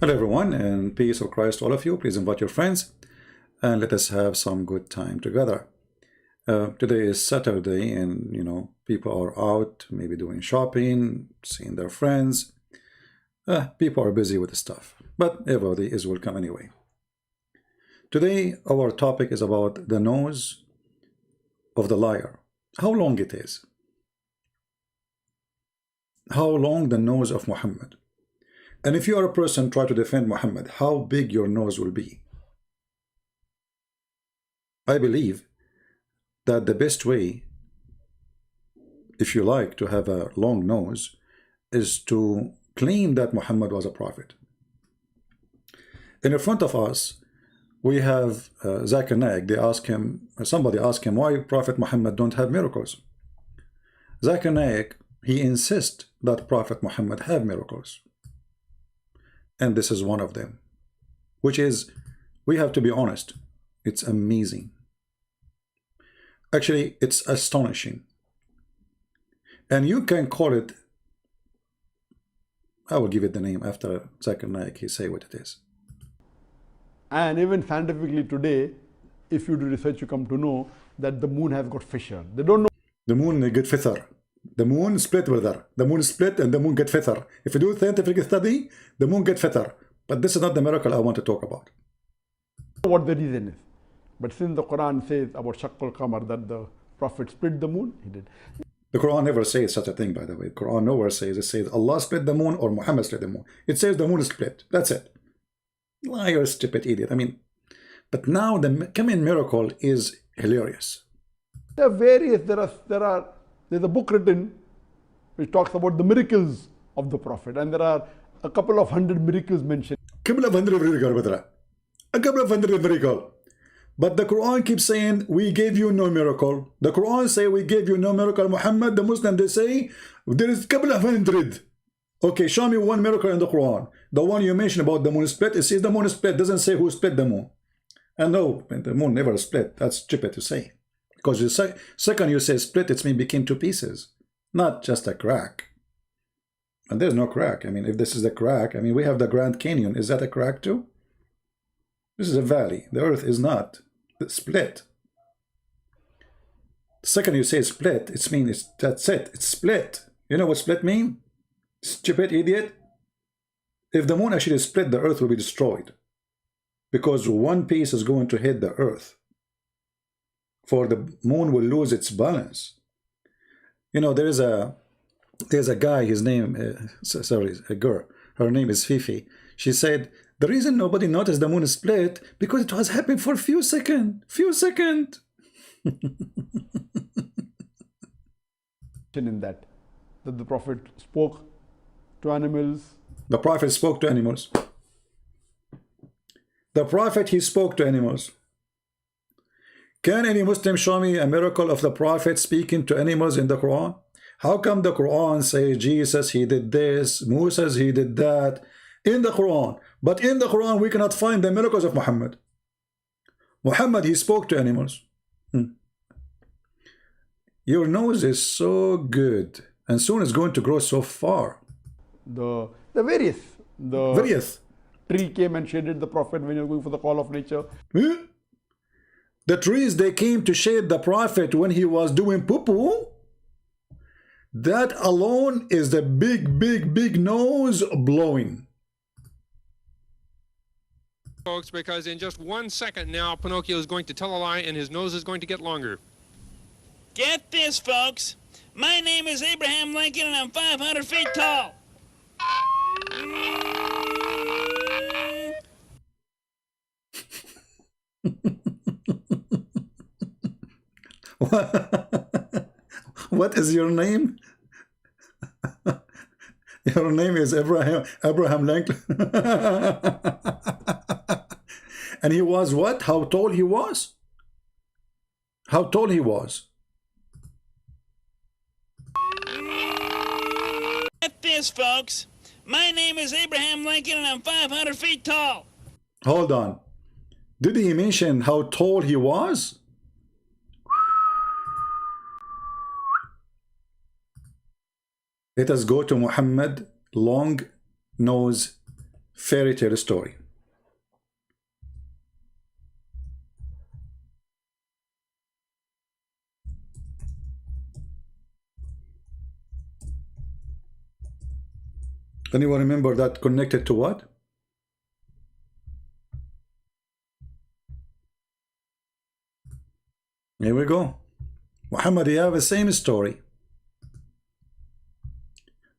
Hello everyone, and peace of Christ to all of you. Please invite your friends and let us have some good time together. Today is Saturday, and people are out, maybe doing shopping, seeing their friends. People are busy with stuff, but everybody is welcome anyway. Today our topic is about the nose of the liar. How long it is? How long the nose of Muhammad? And if you are a person try to defend Muhammad, how big your nose will be? I believe that the best way, if you like, to have a long nose is to claim that Muhammad was a prophet. In front of us, we have Zakir Naik. They ask him, somebody asked him, why Prophet Muhammad don't have miracles? Zakir Naik, he insists that Prophet Muhammad have miracles. And this is one of them, which is, we have to be honest, it's amazing. Actually, it's astonishing. And you can call it, I will give it the name after Zakir Naik, he say what it is. And even scientifically today, if you do research, you come to know that the moon has got fissure. They don't know. The moon get fissure. The moon split, brother. The moon split and the moon get fissure. If you do scientific study, the moon get fissure. But this is not the miracle I want to talk about. What the reason is. But since the Quran says about Shaqqal Qamar that the Prophet split the moon, he did. The Quran never says such a thing, by the way. The Quran nowhere says, it says Allah split the moon or Muhammad split the moon. It says the moon is split. That's it. Liar, stupid idiot. I mean, but now the coming miracle is hilarious. There are various, there's a book written which talks about the miracles of the Prophet, and there are a couple of hundred miracles mentioned. A couple of hundred miracles. But the Quran keeps saying, we gave you no miracle. The Quran say, we gave you no miracle. Muhammad, the Muslim, they say, there is a couple of hundred. Okay, show me one miracle in the Quran. The one you mentioned about the moon split, it says the moon split, doesn't say who split the moon. And no, the moon never split. That's stupid to say. Because the second you say split, it means became two pieces, not just a crack. And there's no crack. I mean, if this is a crack, I mean, we have the Grand Canyon. Is that a crack too? This is a valley. The earth is not split. The second you say split, it means that's it. It's split. You know what split mean? Stupid idiot. If the moon actually split, the earth will be destroyed. Because one piece is going to hit the earth. For the moon will lose its balance. You know, there's a guy, his name, sorry, a girl, her name is Fifi. She said, the reason nobody noticed the moon split, because it was happening for a few seconds. In that the Prophet spoke to animals. The Prophet spoke to animals. The Prophet, he spoke to animals. Can any Muslim show me a miracle of the Prophet speaking to animals in the Quran? How come the Quran say Jesus, he did this, Moses, he did that in the Quran, but in the Quran we cannot find the miracles of Muhammad? Muhammad, he spoke to animals. Your nose is so good, and soon it's going to grow so far. The various tree came and shaded the Prophet when you're going for the call of nature. The trees, they came to shade the Prophet when he was doing poo-poo. That alone is the big nose blowing. Folks, because in just 1 second now, Pinocchio is going to tell a lie and his nose is going to get longer. Get this, folks. My name is Abraham Lincoln and I'm 500 feet tall. What is your name? Your name is Abraham Lincoln. And he was what? How tall he was? How tall he was? Get this, folks. My name is Abraham Lincoln and I'm 500 feet tall. Hold on. Did he mention how tall he was? Let us go to Muhammad long nose fairy tale story. Anyone remember that connected to what? Here we go. Muhammad, you have the same story.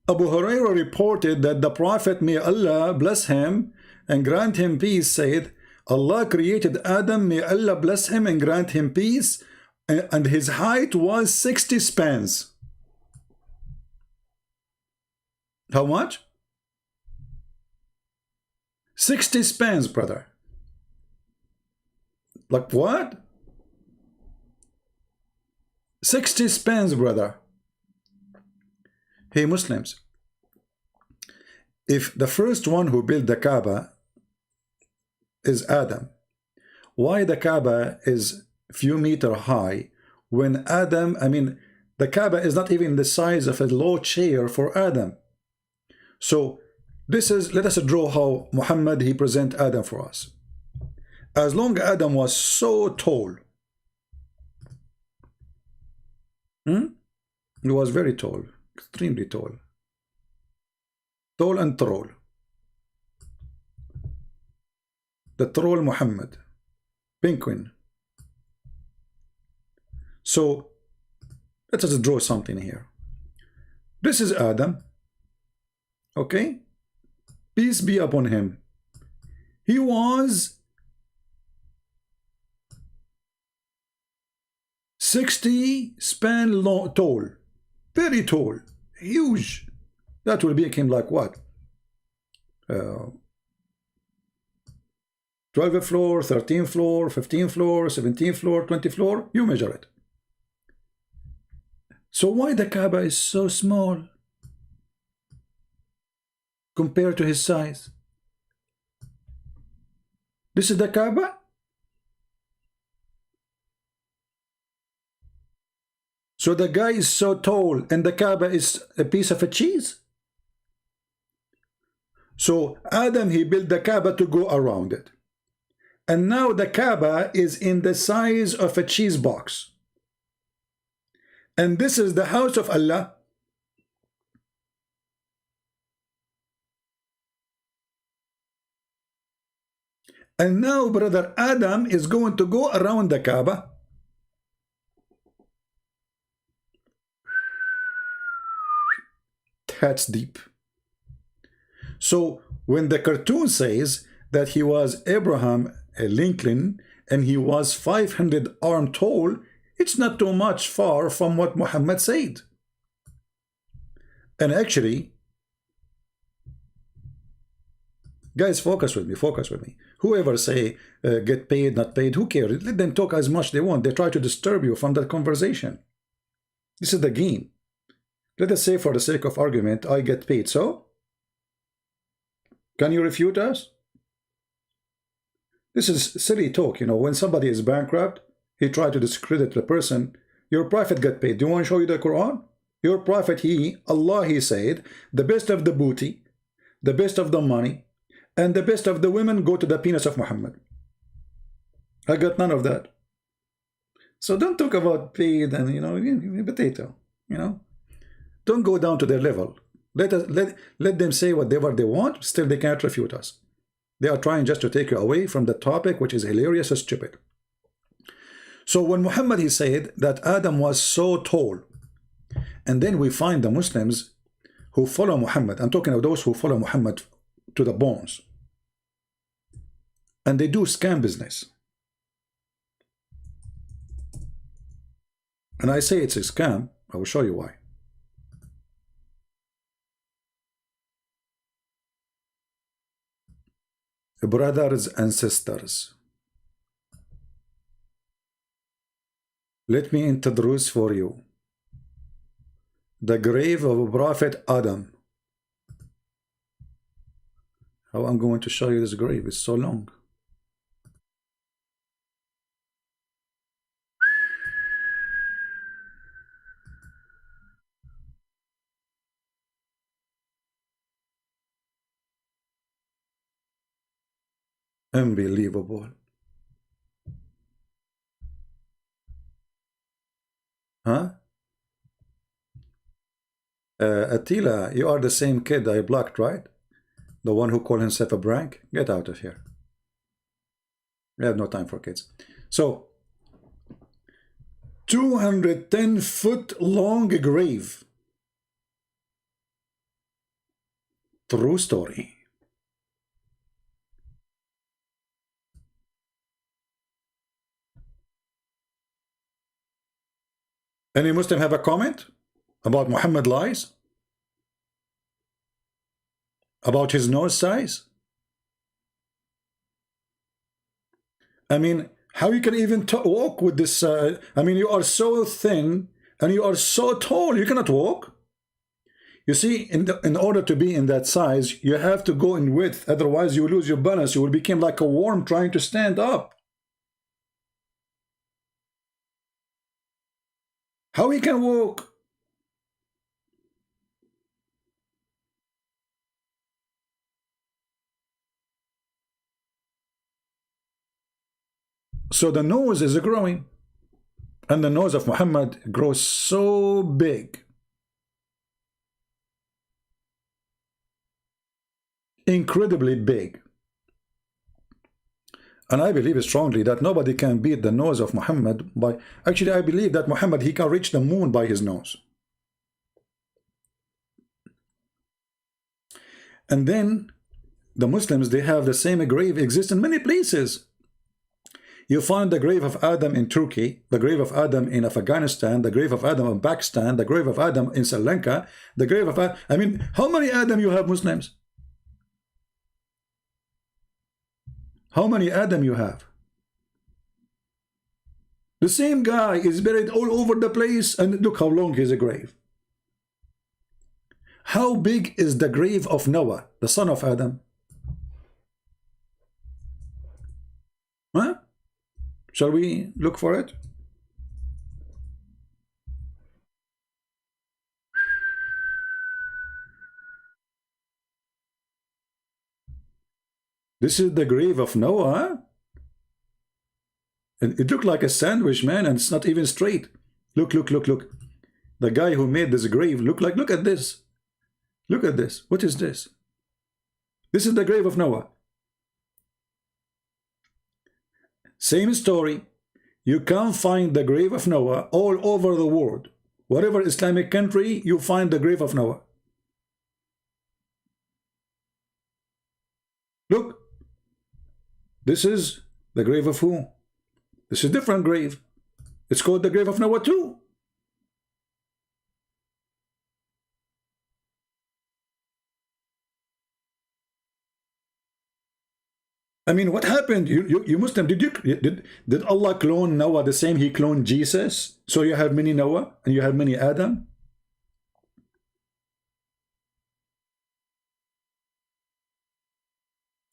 Abu Hurairah reported that the Prophet, may Allah bless him and grant him peace, said, Allah created Adam, may Allah bless him and grant him peace, and his height was 60 spans. How much? 60 spans, brother. Like what? 60 spans, brother. Hey Muslims, if the first one who built the Kaaba is Adam, why the Kaaba is few meter high when Adam, I mean, the Kaaba is not even the size of a low chair for Adam. So this is, let us draw how Muhammad, he present Adam for us. As long as Adam was so tall, he was very tall, extremely tall. Tall and troll. The troll Muhammad. Penguin. So, let us draw something here. This is Adam. Okay? Peace be upon him. He was 60 span long, tall. Very tall. Huge. That will make him like what? 12th floor, 13th floor, 15th floor, 17th floor, 20th floor. You measure it. So why the Kaaba is so small compared to his size? This is the Kaaba. So the guy is so tall and the Kaaba is a piece of a cheese. So Adam, he built the Kaaba to go around it. And now the Kaaba is in the size of a cheese box. And this is the house of Allah. And now brother Adam is going to go around the Kaaba. That's deep. So when the cartoon says that he was Abraham Lincoln and he was 500 arm tall, it's not too much far from what Muhammad said. And actually, guys, focus with me, focus with me. Whoever say get paid, not paid, who cares? Let them talk as much they want. They try to disturb you from that conversation. This is the game. Let us say for the sake of argument, I get paid, so? Can you refute us? This is silly talk, you know. When somebody is bankrupt, he try to discredit the person. Your prophet got paid. Do you want to show you the Quran? Your prophet, Allah, he said, the best of the booty, the best of the money, and the best of the women go to the penis of Muhammad. I got none of that. So don't talk about paid and, you know, potato, you know. Don't go down to their level. Let them say whatever they want, still they can't refute us. They are trying just to take you away from the topic, which is hilarious and stupid. So when Muhammad, he said that Adam was so tall, and then we find the Muslims who follow Muhammad, I'm talking of those who follow Muhammad to the bones, and they do scam business. And I say it's a scam. I will show you why. Brothers and sisters, let me introduce for you the grave of Prophet Adam. How I'm going to show you this grave, it's so long. Unbelievable. Huh? Attila, you are the same kid I blocked, right? The one who called himself a brank? Get out of here. We have no time for kids. So, 210-foot long grave. True story. Any Muslim have a comment about Muhammad lies? About his nose size? I mean, how you can even walk with this? I mean, you are so thin and you are so tall, you cannot walk. You see, in order to be in that size, you have to go in width. Otherwise, you lose your balance. You will become like a worm trying to stand up. How he can walk? So the nose is growing. And the nose of Muhammad grows so big. Incredibly big. And I believe strongly that nobody can beat the nose of Muhammad by... Actually, I believe that Muhammad, he can reach the moon by his nose. And then the Muslims, they have the same grave exists in many places. You find the grave of Adam in Turkey, the grave of Adam in Afghanistan, the grave of Adam in Pakistan, the grave of Adam in Sri Lanka, the grave of Adam... I mean, how many Adam you have, Muslims? How many Adam you have? The same guy is buried all over the place, and look how long is a grave. How big is the grave of Noah, the son of Adam? Huh? Shall we look for it? This is the grave of Noah. And it looked like a sandwich, man, and it's not even straight. Look, look, look, look. The guy who made this grave, look at this. Look at this. What is this? This is the grave of Noah. Same story. You can't find the grave of Noah all over the world. Whatever Islamic country, you find the grave of Noah. Look. This is the grave of who? This is a different grave. It's called the grave of Noah too. I mean, what happened? You Muslim, did Allah clone Noah the same he cloned Jesus? So you have many Noah and you have many Adam?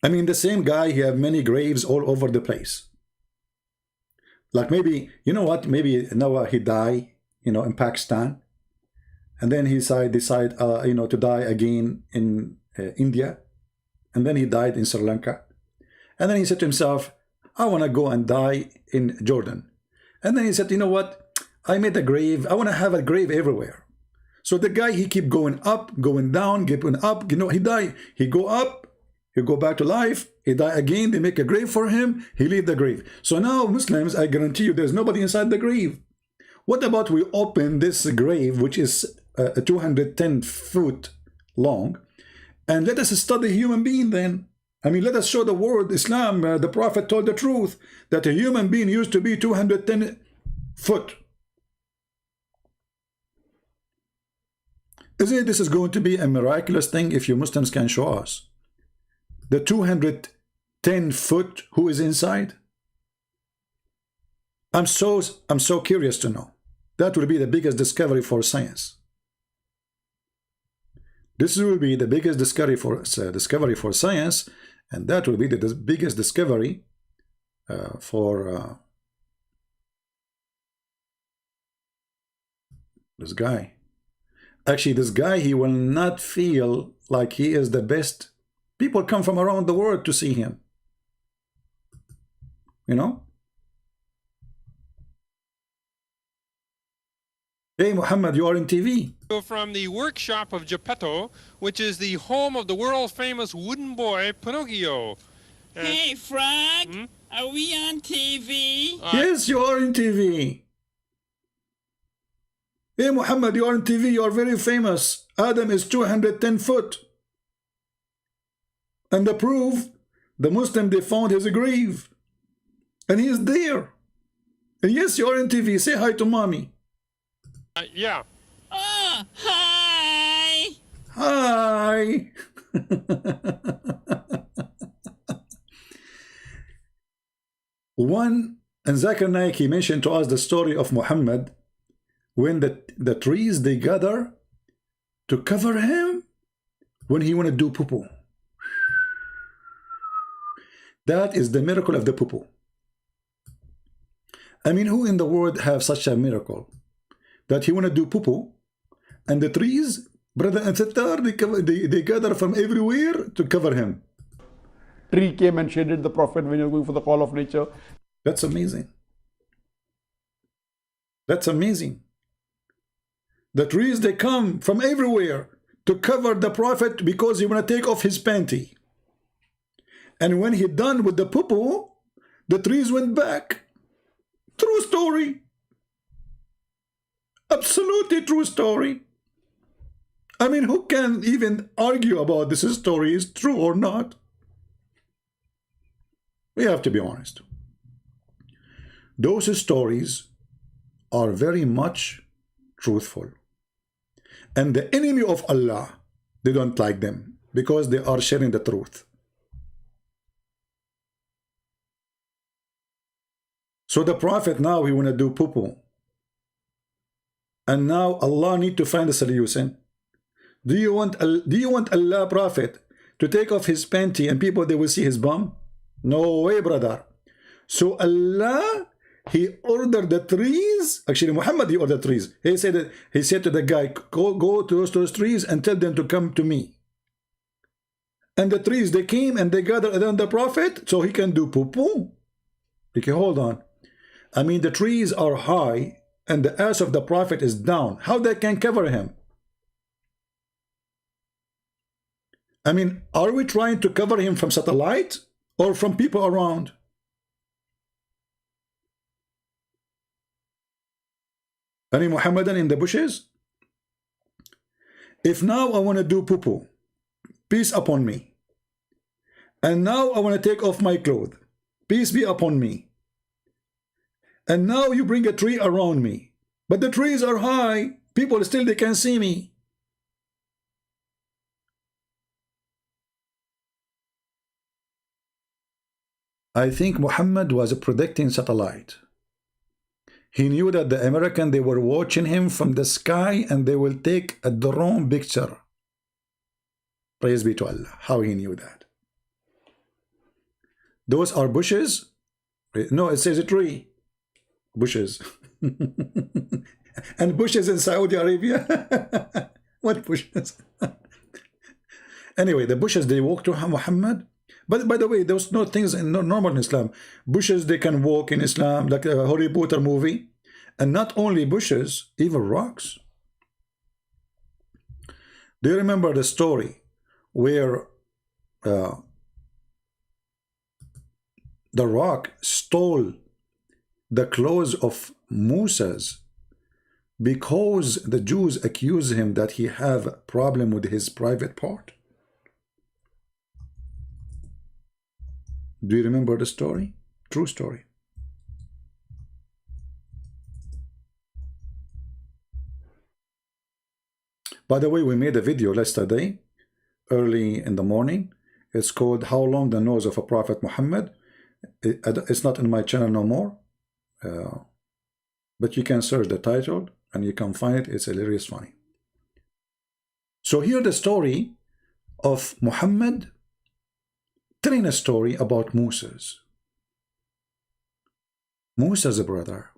I mean, the same guy, he have many graves all over the place. Like maybe, you know what? Maybe Noah, he died, in Pakistan. And then he decide, to die again in India. And then he died in Sri Lanka. And then he said to himself, I want to go and die in Jordan. And then he said, you know what? I made a grave. I want to have a grave everywhere. So the guy, he keep going up, going down, going up. He died. He go up. He go back to life, he die again, they make a grave for him, he leave the grave. So now Muslims, I guarantee you there's nobody inside the grave. What about we open this grave, which is 210 foot long, and let us study human being then. I mean, let us show the world, Islam, the Prophet told the truth, that a human being used to be 210 foot. Isn't it this is going to be a miraculous thing if you Muslims can show us? The 210 foot who is inside? I'm so curious to know. That will be the biggest discovery for science. This will be the biggest discovery for science, and that will be the biggest discovery for this guy. Actually, this guy, he will not feel like he is the best. People come from around the world to see him. you know. Hey Muhammad, you are in TV. From the workshop of Geppetto, which is the home of the world-famous wooden boy Pinocchio. Hey, Frog, are we on TV? Yes, you are in TV. Hey Muhammad, you are in TV, you are very famous. Adam is 210 foot. And the proof, the Muslim, they found his grave. And he is there. And yes, you are in TV. Say hi to mommy. Yeah. Oh, hi! Hi. One, and Zakir Naik, he mentioned to us the story of Muhammad when the trees, they gather to cover him when he want to do poo-poo. That is the miracle of the poo-poo. I mean, who in the world have such a miracle that he want to do poo-poo and the trees, brother and sister, they gather from everywhere to cover him? Tree came and shaded the Prophet when he was going for the call of nature. That's amazing. That's amazing. The trees, they come from everywhere to cover the Prophet because he want to take off his panty. And when he done with the poo-poo, the trees went back. True story. Absolutely true story. I mean, who can even argue about this story is true or not? We have to be honest. Those stories are very much truthful. And the enemy of Allah, they don't like them because they are sharing the truth. So the Prophet now, he want to do poo-poo. And now Allah need to find a solution. Do you want Allah, Prophet, to take off his panty and people, they will see his bum? No way, brother. So Allah, he ordered the trees. Actually, Muhammad, he ordered trees. He said to the guy, go to those trees and tell them to come to me. And the trees, they came and they gathered around the Prophet so he can do poo-poo. Okay, hold on. I mean, the trees are high and the ass of the Prophet is down. How they can cover him? I mean, are we trying to cover him from satellite or from people around? Any Muhammadan in the bushes? If now I want to do poo-poo, peace upon me. And now I want to take off my clothes, peace be upon me. And now you bring a tree around me. But the trees are high. People still, they can see me. I think Muhammad was predicting satellite. He knew that the American, they were watching him from the sky and they will take a drone picture. Praise be to Allah. How he knew that? Those are bushes? No, it says a tree. Bushes. And bushes in Saudi Arabia? What bushes? Anyway, the bushes, they walk to Muhammad. But by the way, there's no things normal in Islam. Bushes, they can walk in Islam, like a Harry Potter movie. And not only bushes, even rocks. Do you remember the story where the rock stole the clothes of Moses because the Jews accuse him that he have a problem with his private part? Do you remember the story? True story. By the way, we made a video yesterday, early in the morning. It's called How Long the Nose of a Prophet Muhammad. It's not in my channel no more. But you can search the title and you can find it. It's hilarious funny. So here the story of Muhammad telling a story about Moses. Moses' brother,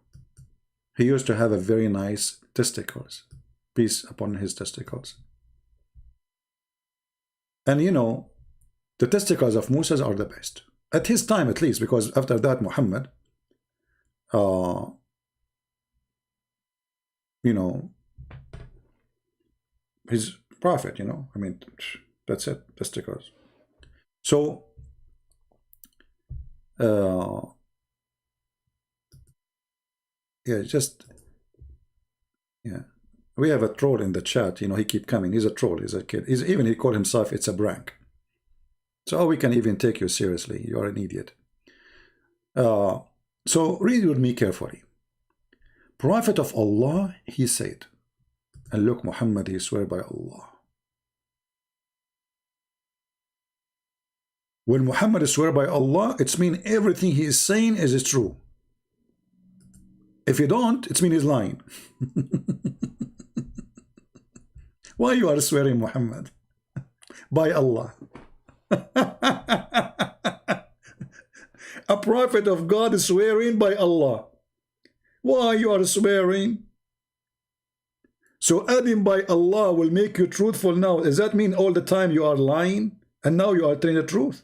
he used to have a very nice testicles. Peace upon his testicles. And you know, the testicles of Moses are the best. At his time, at least, because after that, Muhammad, you know, his prophet, you know, I mean, that's it, that's the curse. So, yeah, just, yeah. We have a troll in the chat, you know, he keep coming. He's a troll, he's a kid. Even he called himself, it's a prank. So how we can even take you seriously? You are an idiot. So read with me carefully. Prophet of Allah, he said, and look, Muhammad, he swear by Allah. When Muhammad swear by Allah, it's mean everything he is saying is true. If you don't, it's mean he's lying. Why you are swearing, Muhammad? By Allah. A prophet of God is swearing by Allah. Why you are swearing? So adding by Allah will make you truthful now. Does that mean all the time you are lying? And now you are telling the truth?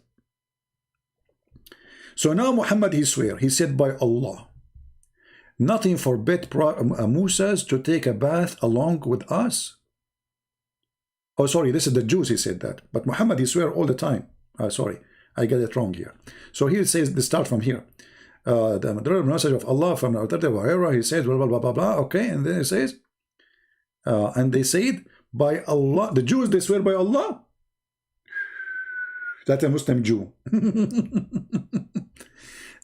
So now Muhammad, he swear. He said by Allah, nothing forbid Moses to take a bath along with us. Oh, sorry, this is the Jews, he said that. But Muhammad, he swear all the time. Sorry, I get it wrong here. So here it says, they start from here. The message of Allah from wherever he says, blah, blah, blah, blah, blah. Okay, and then it says, and they said, by Allah, the Jews, they swear by Allah. That's a Muslim Jew.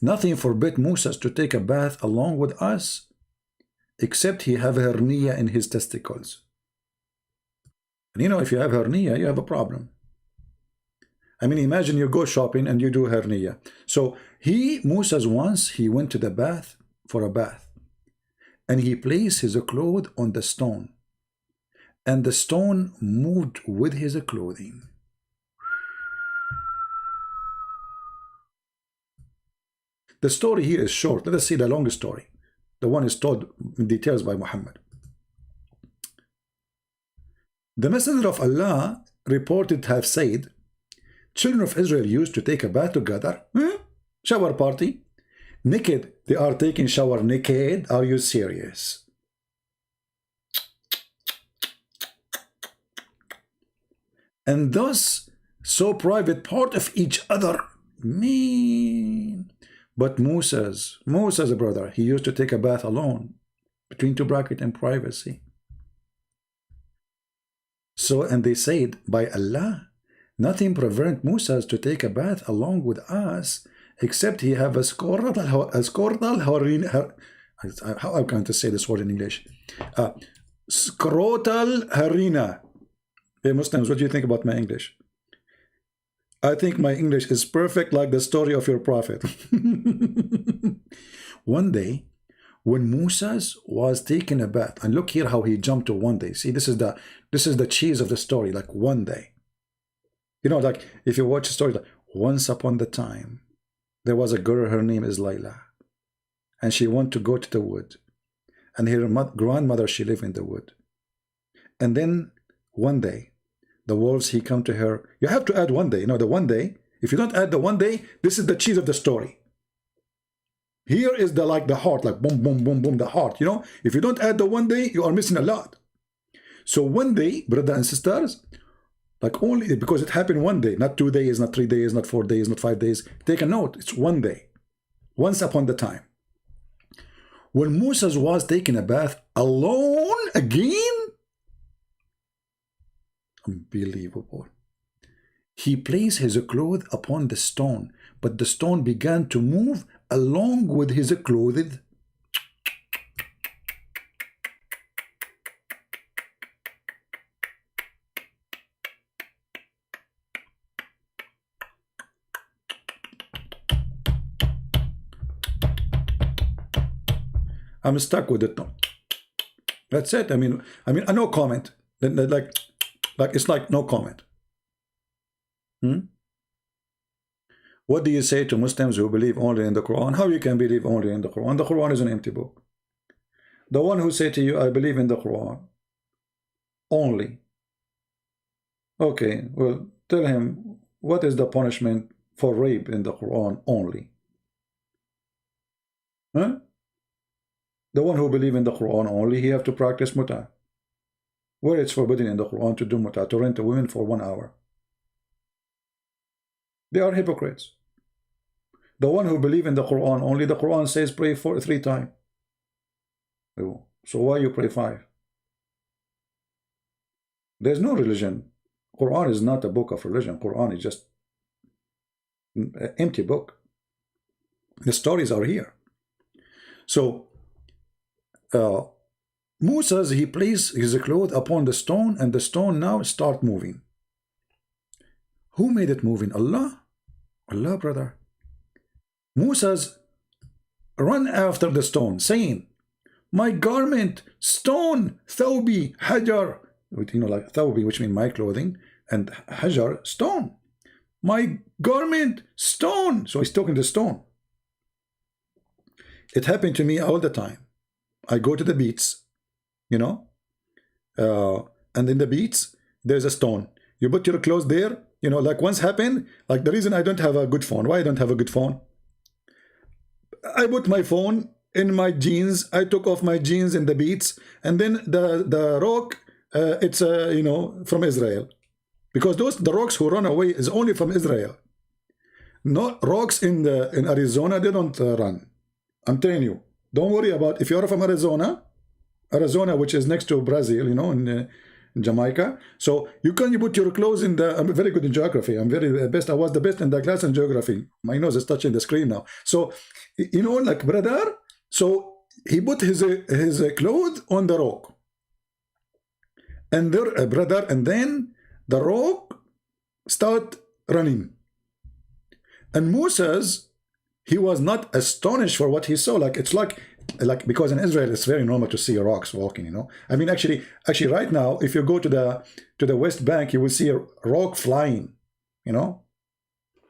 Nothing forbid Moses to take a bath along with us, except he have hernia in his testicles. And you know, if you have hernia, you have a problem. I mean, imagine you go shopping and you do hernia. So Moses once, he went to the bath for a bath. And he placed his clothes on the stone. And the stone moved with his clothing. The story here is short. Let us see the long story. The one is told in details by Muhammad. The Messenger of Allah reported to have said, children of Israel used to take a bath together. Shower party. Naked. They are taking shower naked. Are you serious? And thus, so private part of each other. Man. But Moses, brother, he used to take a bath alone, between two brackets and privacy. So, and they said, by Allah, nothing prevent Moses to take a bath along with us, except he have a scrotal how I'm going to say this word in English? Scrotal harina. Hey Muslims, what do you think about my English? I think my English is perfect, like the story of your prophet. One day, when Moses was taking a bath, and look here how he jumped to one day. See, this is the cheese of the story, like one day. You know, like if you watch a story, like once upon the time, there was a girl, her name is Layla. And she wanted to go to the wood. And her grandmother, she lived in the wood. And then one day, the wolves, he come to her. You have to add one day. You know, the one day. If you don't add the one day, this is the cheese of the story. Here is the heart, like boom, boom, boom, boom, the heart. You know, if you don't add the one day, you are missing a lot. So one day, brothers and sisters, like only because it happened one day, not 2 days, not 3 days, not 4 days, not 5 days. Take a note. It's one day. Once upon the time. When Moses was taking a bath alone again, unbelievable. He placed his clothes upon the stone, but the stone began to move along with his clothes. I'm stuck with it now. That's it. I mean, no comment. Like it's like no comment. What do you say to Muslims who believe only in the Quran? How you can believe only in the Quran? The Quran is an empty book. The one who say to you, I believe in the Quran only. Okay, well, tell him, what is the punishment for rape in the Quran only? Huh? The one who believes in the Quran only, he have to practice muta. Where it's forbidden in the Quran to do muta, to rent a woman for 1 hour. They are hypocrites. The one who believes in the Quran only, the Quran says pray for 3 times. So why you pray 5? There's no religion. Quran is not a book of religion. Quran is just an empty book. The stories are here. So Moses, he placed his cloth upon the stone, and the stone now start moving. Who made it moving? Allah? Allah, brother. Moses run after the stone, saying, my garment, stone, thawbi, hajar. You know, like thawbi, which means my clothing, and hajar, stone. My garment, stone. So he's talking to stone. It happened to me all the time. I go to the beach, you know, and in the beach, there's a stone. You put your clothes there, you know, like once happened, like the reason I don't have a good phone. Why I don't have a good phone? I put my phone in my jeans. I took off my jeans in the beach, and then the rock, it's you know, from Israel, because the rocks who run away is only from Israel. Not rocks in Arizona, they don't run. I'm telling you, don't worry about if you're from Arizona, which is next to Brazil, you know, in Jamaica. So you can put your clothes in the. I'm very good in geography. I'm very best. I was the best in the class in geography. My nose is touching the screen now. So you know, like brother. So he put his clothes on the rock, and there, brother, and then the rock start running, and Moses, he was not astonished for what he saw. Like it's like because in Israel it's very normal to see rocks walking, you know. I mean, actually right now, if you go to the West Bank, you will see a rock flying, you know,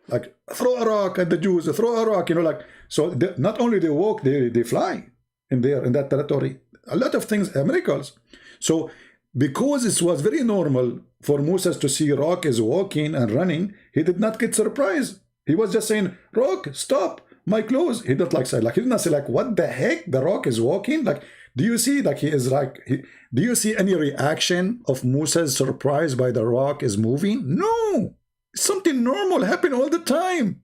like throw a rock at the Jews, throw a rock, you know, like. So not only they walk, they fly in that territory. A lot of things, miracles. So because it was very normal for Moses to see rock is walking and running, he did not get surprised. He was just saying, rock, stop. My clothes. He did he did not say like, what the heck? The rock is walking. Like, do you see? Like he is like. Do you see any reaction of Moses surprised by the rock is moving? No, something normal happen all the time.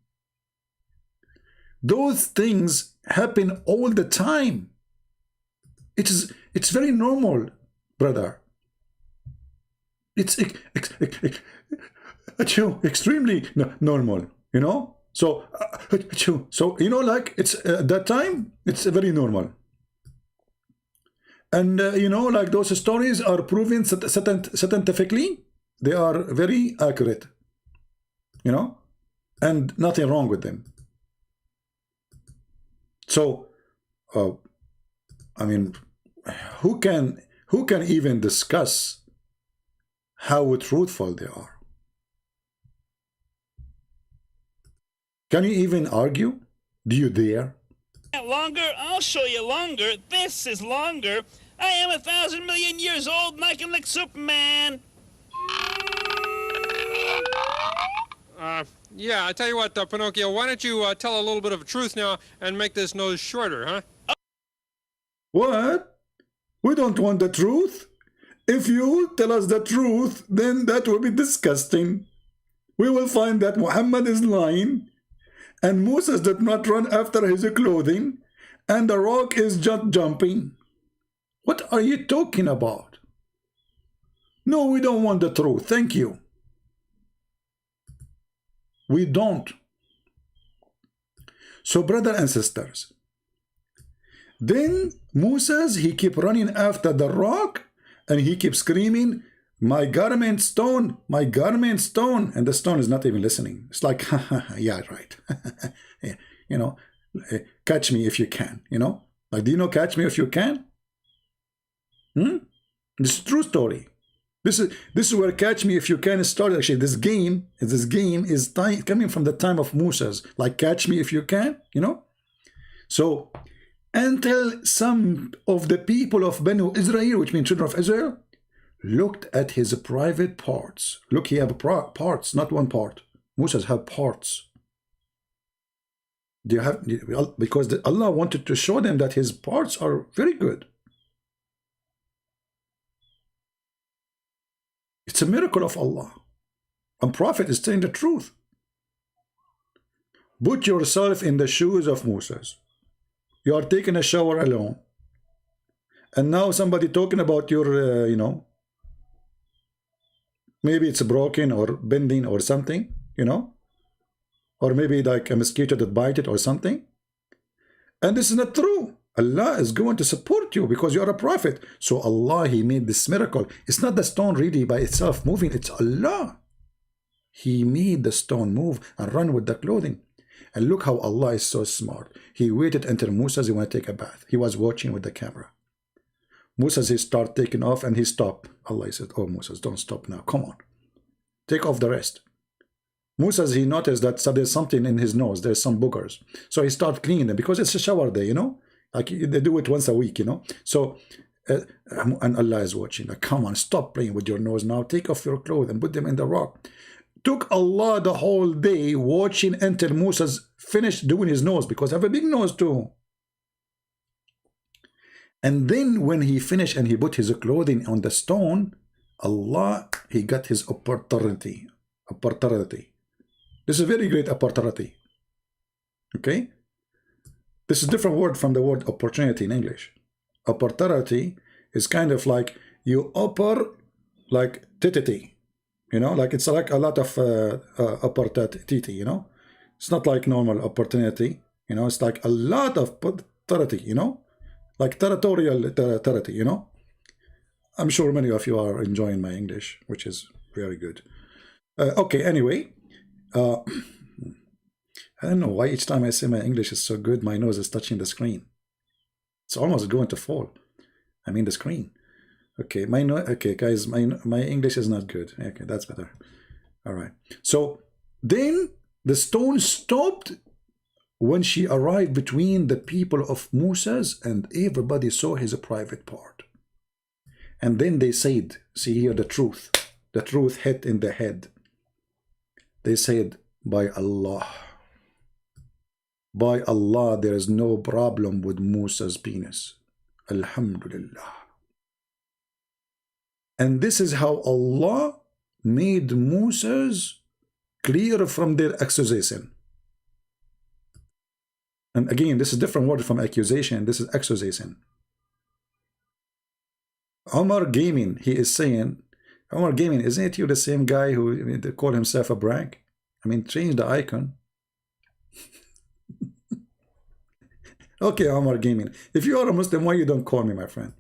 Those things happen all the time. It's very normal, brother. It's extremely normal, you know. So you know, like it's at that time, it's very normal. And you know, like those stories are proven scientifically, they are very accurate, you know, and nothing wrong with them. So I mean, who can even discuss how truthful they are? Can you even argue? Do you dare? Longer? I'll show you longer. This is longer. I am 1,000 million years old and I can lick Superman. Yeah, I tell you what, Pinocchio, why don't you tell a little bit of the truth now and make this nose shorter, huh? What? We don't want the truth. If you tell us the truth, then that will be disgusting. We will find that Muhammad is lying, and Moses did not run after his clothing, and the rock is just jumping. What are you talking about? No, we don't want the truth. Thank you. We don't. So, brothers and sisters, then Moses, he kept running after the rock, and he keeps screaming, my garment stone, my garment stone. And the stone is not even listening. It's like, yeah, right. Yeah, you know, catch me if you can, you know. Like, do you know catch me if you can? This is a true story. This is where catch me if you can started. Actually, this game is coming from the time of Moses. Like, catch me if you can, you know. So until some of the people of Banu Israel, which means children of Israel, looked at his private parts. Look, he have parts, not one part. Moses have parts. Do you have, because Allah wanted to show them that his parts are very good. It's a miracle of Allah. And Prophet is telling the truth. Put yourself in the shoes of Moses. You are taking a shower alone. And now somebody talking about your, you know, maybe it's broken or bending or something, you know. Or maybe like a mosquito that bite it or something. And this is not true. Allah is going to support you because you are a prophet. So Allah, he made this miracle. It's not the stone really by itself moving. It's Allah. He made the stone move and run with the clothing. And look how Allah is so smart. He waited until Moses, he want to take a bath. He was watching with the camera. Moses, he start taking off and he stopped. Allah said, oh Moses, don't stop now. Come on. Take off the rest. Moses, he noticed that there's something in his nose. There's some boogers. So he started cleaning them because it's a shower day, you know. Like they do it once a week, you know. So, and Allah is watching. Like, come on, stop playing with your nose now. Take off your clothes and put them in the rock. Took Allah the whole day watching until Moses finished doing his nose because I have a big nose too. And then when he finished and he put his clothing on the stone, Allah, he got his opportunity. This is a very great opportunity. Okay? This is a different word from the word opportunity in English. Opportunity is kind of like you offer like titity. You know, like it's like a lot of opportunity, you know. It's not like normal opportunity. You know, it's like a lot of opportunity, you know. Like territorial territory, you know. I'm sure many of you are enjoying my English, which is very good. Okay, anyway. I don't know why each time I say my English is so good, my nose is touching the screen. It's almost going to fall. I mean the screen. Okay, okay, guys, my English is not good. Okay, that's better. All right. So then the stone stopped when she arrived between the people of Moses, and everybody saw his private part. And then they said, see here the truth. The truth hit in the head. They said, by Allah, there is no problem with Musa's penis. Alhamdulillah. And this is how Allah made Moses clear from their accusation. And again, this is a different word from accusation. This is accusation. Omar Gaming, he is saying, Omar Gaming, isn't it you the same guy who called himself a brag? I mean, change the icon. Okay, Omar Gaming. If you are a Muslim, why you don't call me, my friend?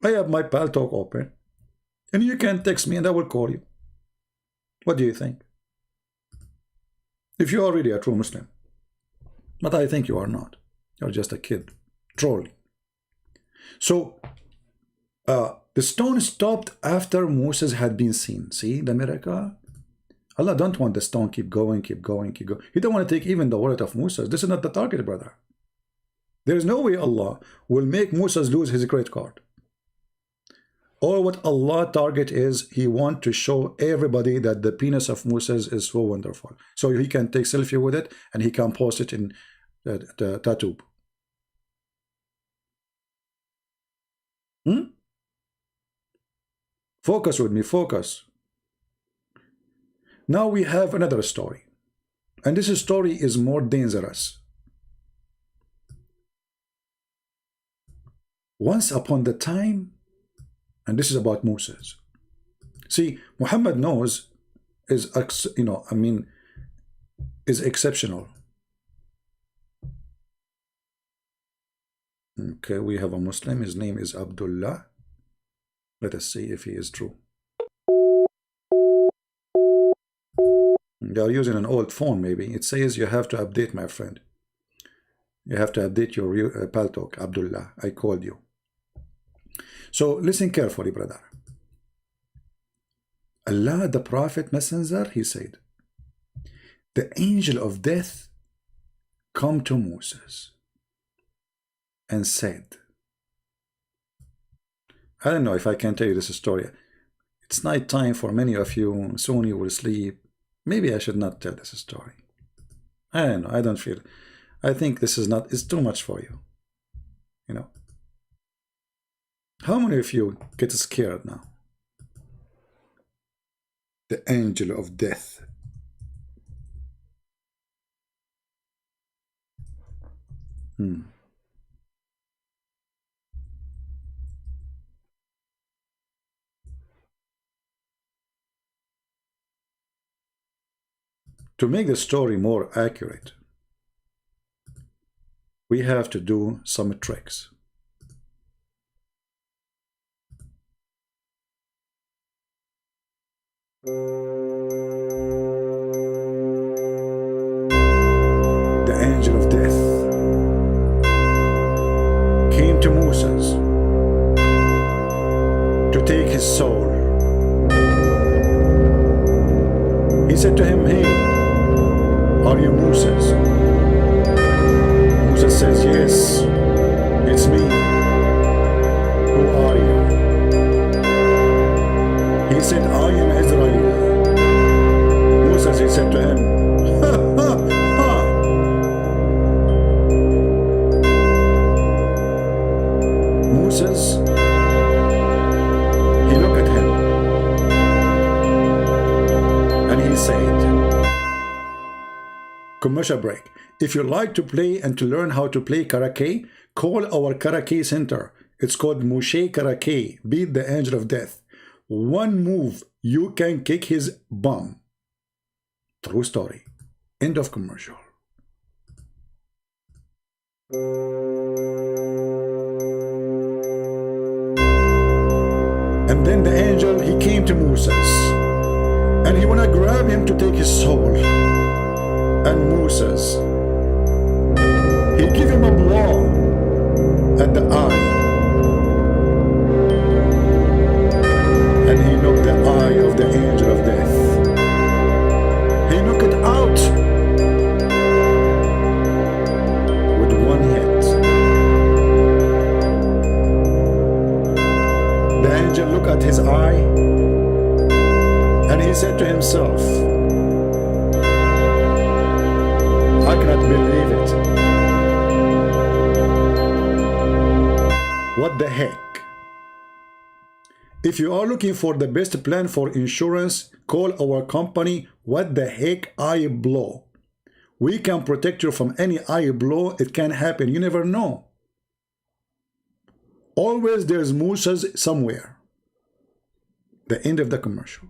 I have my pal talk open. And you can text me and I will call you. What do you think? If you are really a true Muslim. But I think you are not. You're just a kid. Trolling. So, the stone stopped after Moses had been seen. See the miracle? Allah don't want the stone keep going, keep going, keep going. He don't want to take even the wallet of Moses. This is not the target, brother. There is no way Allah will make Moses lose his credit card. All what Allah target is, he want to show everybody that the penis of Moses is so wonderful. So he can take selfie with it and he can post it in the tattoo. Focus with me, focus. Now we have another story. And this story is more dangerous. Once upon the time, and this is about Moses. See, Muhammad knows is, you know, I mean, is exceptional. Okay, we have a Muslim. His name is Abdullah. Let us see if he is true. They are using an old phone, maybe. It says you have to update, my friend. You have to update your pal talk, Abdullah. I called you. So listen carefully, brother. Allah, the Prophet Messenger, he said, the angel of death come to Moses and said, I don't know if I can tell you this story. It's night time for many of you. Soon you will sleep. Maybe I should not tell this story. I don't know. I don't feel. I think this is not. It's too much for you. You know. How many of you get scared now? The angel of death. To make the story more accurate, we have to do some tricks. The angel of death came to Moses to take his soul. He said to him, "Hey, are you Moses?" Moses says, "Yes, it's me. Who are you?" He said, "I am Israel." Moses, he said to him, "Ha, ha, ha." Moses, he looked at him and he said, commercial break. If you like to play and to learn how to play karaoke, call our karaoke center. It's called Moshe Karaoke. Beat the angel of death. One move, you can kick his bum. True story. End of commercial. And then the angel, he came to Moses and he wanna grab him to take his soul. And Moses, he gave him a blow at the eye, and he knocked the eye of the angel of death. He knocked it out with one hit. The angel looked at his eye and he said to himself, I cannot believe it. What the heck? If you are looking for the best plan for insurance, call our company. What the heck eye blow? We can protect you from any eye blow. It can happen. You never know. Always there's Moses somewhere. The end of the commercial.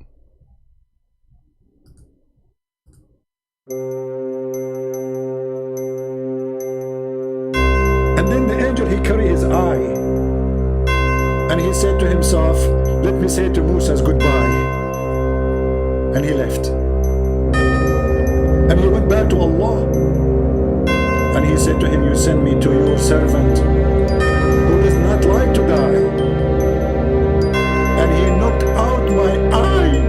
And then the angel, he carried his eye and he said to himself, let me say to Moses goodbye. And he left. And he went back to Allah. And he said to him, you send me to your servant who does not like to die. And he knocked out my eye.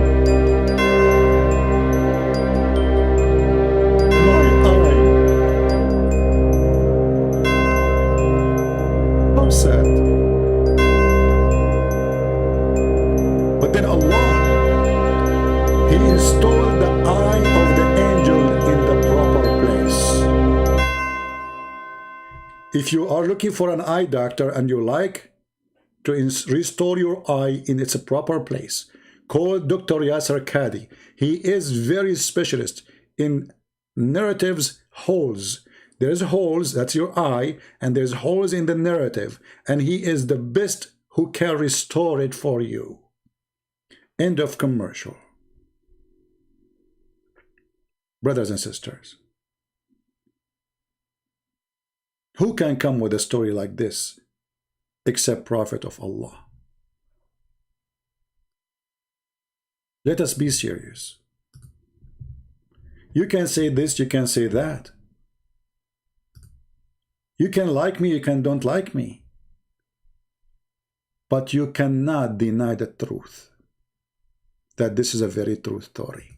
My eye. How sad. But then Allah, He installed the eye of the angel in the proper place. If you are looking for an eye doctor and you like to restore your eye in its proper place, call Dr. Yasser Kadi. He is very specialist in narratives holes. There's holes, that's your eye, and there's holes in the narrative, and he is the best who can restore it for you. End of commercial. Brothers and sisters, who can come with a story like this except Prophet of Allah? Let us be serious. You can say this, you can say that. You can like me, you can don't like me. But you cannot deny the truth, that this is a very true story.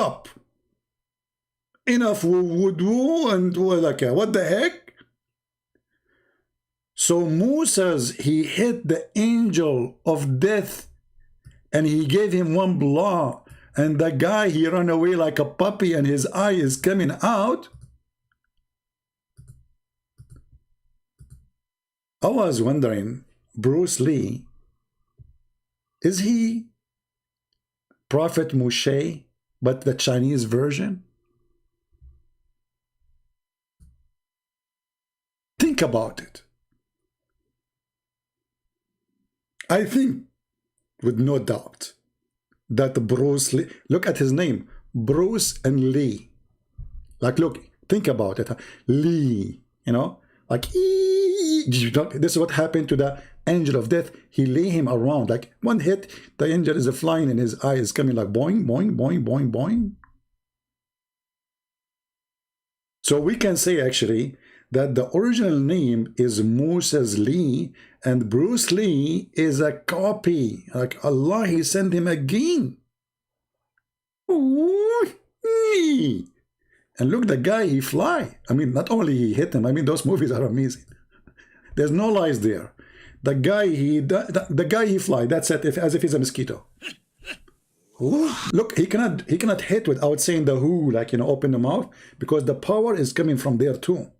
stop. Enough wudu and like what the heck? So Moses, he hit the angel of death and he gave him one blow, and the guy, he ran away like a puppy and his eye is coming out. I was wondering, Bruce Lee, is he Prophet Moshe, but the Chinese version? Think about it. I think, with no doubt, that Bruce Lee, look at his name, Bruce and Lee. Like, look, think about it. Lee, you know, like, this is what happened to the angel of death. He lay him around, like one hit, the angel is flying and his eye is coming like boing, boing, boing, boing, boing. So we can say actually that the original name is Moses Lee, and Bruce Lee is a copy. Like Allah, he sent him again. And look, the guy, he fly. I mean, not only he hit him, I mean, those movies are amazing. There's no lies there. The guy, he fly. That's it, as if he's a mosquito. Ooh. Look, he cannot hit without saying the who, like, you know, open the mouth, because the power is coming from there too.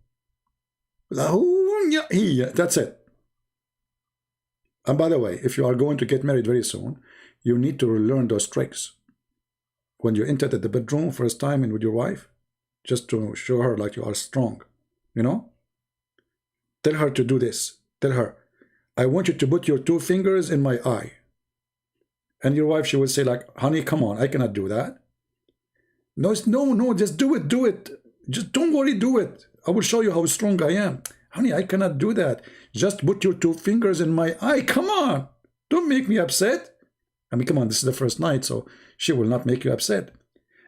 That's it. And by the way, if you are going to get married very soon, you need to learn those tricks. When you enter the bedroom first time and with your wife, just to show her like you are strong, you know? Tell her to do this. Tell her, I want you to put your 2 fingers in my eye. And your wife, she will say like, honey, come on, I cannot do that. No, just do it. Just don't worry, do it. I will show you how strong I am. Honey, I cannot do that. Just put your 2 fingers in my eye. Come on. Don't make me upset. I mean, come on, this is the first night, so she will not make you upset.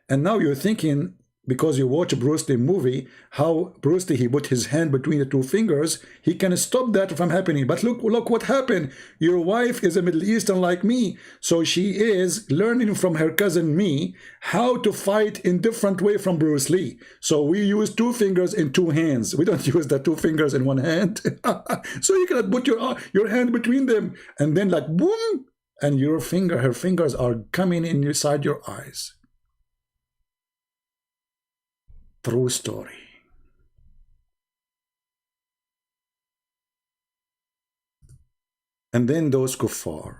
And now you're thinking, because you watch a Bruce Lee movie, how Bruce Lee, he put his hand between the 2 fingers, he can stop that from happening. But look what happened. Your wife is a Middle Eastern like me, so she is learning from her cousin me how to fight in different way from Bruce Lee. So we use 2 fingers in 2 hands. We don't use the 2 fingers in 1 hand. So you cannot put your hand between them, and then like boom, and her fingers are coming inside your eyes. True story. And then those kuffar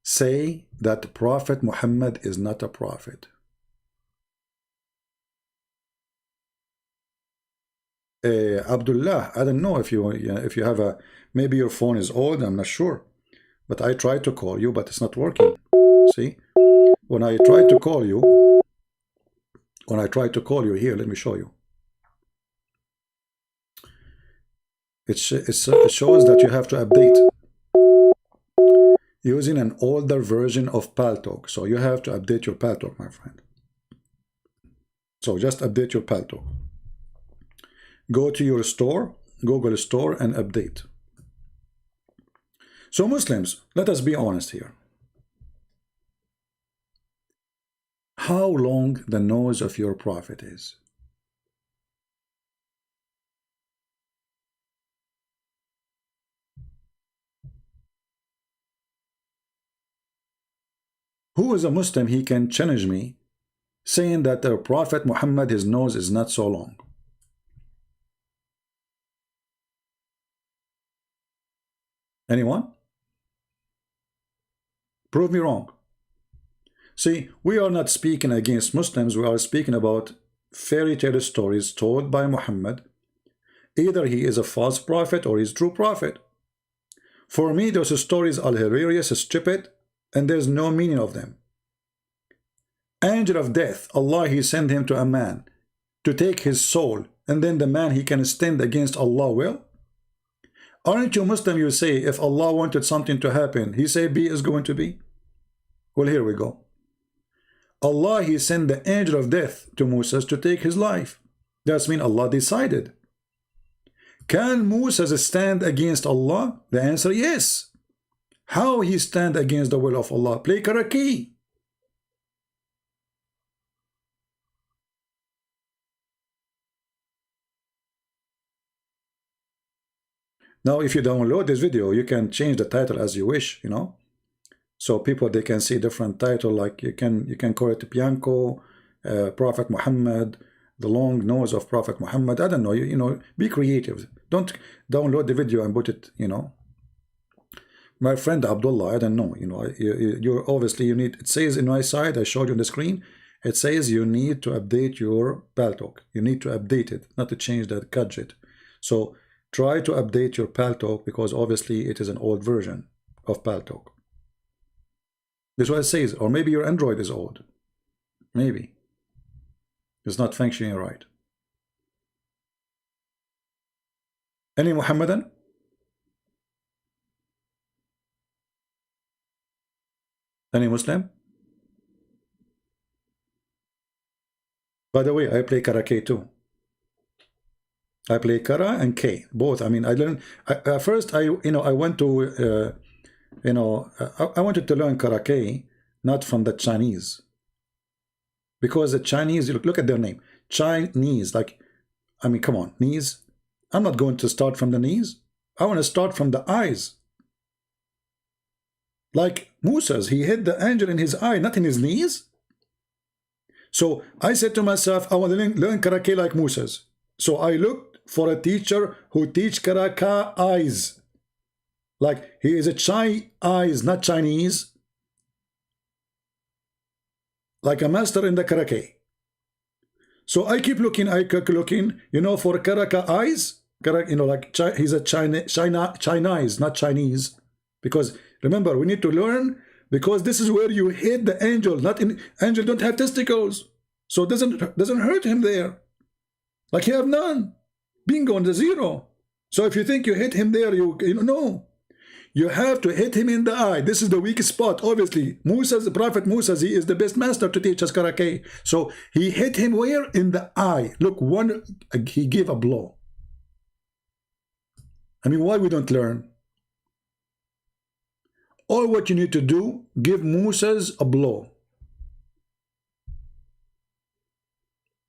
say that Prophet Muhammad is not a prophet. Abdullah, I don't know if you have a, maybe your phone is old, I'm not sure, but I tried to call you, but it's not working. See, when I tried to call you here, let me show you. It shows that you have to update using an older version of Paltalk. So you have to update your Paltalk, my friend. So just update your Paltalk. Go to your store, Google Store, and update. So Muslims, let us be honest here. How long the nose of your prophet is? Who is a Muslim, he can challenge me saying that the Prophet Muhammad, his nose is not so long? Anyone? Prove me wrong. See, we are not speaking against Muslims, we are speaking about fairy tale stories told by Muhammad. Either he is a false prophet or he's true prophet. For me, those stories are hilarious, stupid, and there's no meaning of them. Angel of death, Allah, he sent him to a man to take his soul, and then the man, he can stand against Allah will? Aren't you Muslim? You say, if Allah wanted something to happen, he say be is going to be? Well, here we go. Allah, he sent the angel of death to Moses to take his life. That's mean Allah decided. Can Moses stand against Allah? The answer, yes. How he stand against the will of Allah? Play karaki. Now, if you download this video, you can change the title as you wish, you know. So people, they can see different title, like you can call it Bianco, Prophet Muhammad, the long nose of Prophet Muhammad. I don't know, you know, be creative. Don't download the video and put it, you know. My friend Abdullah, I don't know, you know, you're obviously, you need, it says in my side, I showed you on the screen, it says you need to update your Paltalk. You need to update it, not to change that gadget. So try to update your Paltalk, because obviously it is an old version of Paltalk. This is what it says. Or maybe your Android is old. Maybe it's not functioning right. Any Muhammadan? Any Muslim? By the way, I play Karate too. I play Kara and K, both. I mean, I learned first. I went to I wanted to learn Karate, not from the Chinese, because the Chinese, look at their name, Chinese. Like, I mean, come on, knees. I'm not going to start from the knees. I want to start from the eyes. Like Moses, he hit the angel in his eye, not in his knees. So I said to myself, I want to learn Karate like Moses. So I looked for a teacher who teach Karate eyes. Like, he is a Chinese, not Chinese. Like a master in the Karate. So I keep looking, you know, for Karate eyes. You know, like he's a Chinese, not Chinese. Because remember, we need to learn, because this is where you hit the angel. Not in angel don't have testicles, so it doesn't hurt him there. Like, he have none. Bingo on the zero. So if you think you hit him there, you know. You have to hit him in the eye. This is the weak spot. Obviously, Moses, the Prophet Moses, he is the best master to teach us Karate. So he hit him where? In the eye. Look, he gave a blow. I mean, why we don't learn? All what you need to do, give Moses a blow.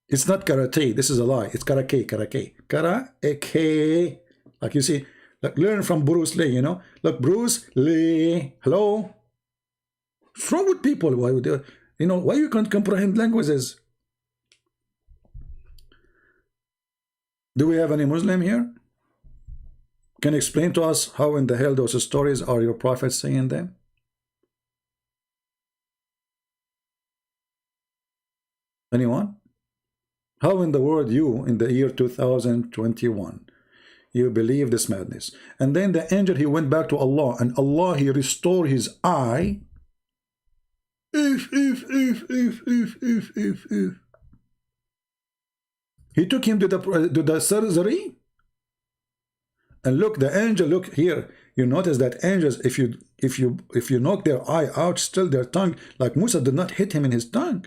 It's not Karate. This is a lie. It's Karate. Karate. Like, you see, like, learn from Bruce Lee, you know. Look, Bruce Lee. Hello. What's wrong with people? Why would they, you know, why you can't comprehend languages? Do we have any Muslim here? Can you explain to us how in the hell those stories are your prophets saying them? Anyone? How in the world you, in the year 2021, you believe this madness? And then the angel, he went back to Allah, and Allah, he restored his eye. If. He took him to the surgery. And look, the angel, look here. You notice that angels, if you knock their eye out, still their tongue, like Musa did not hit him in his tongue.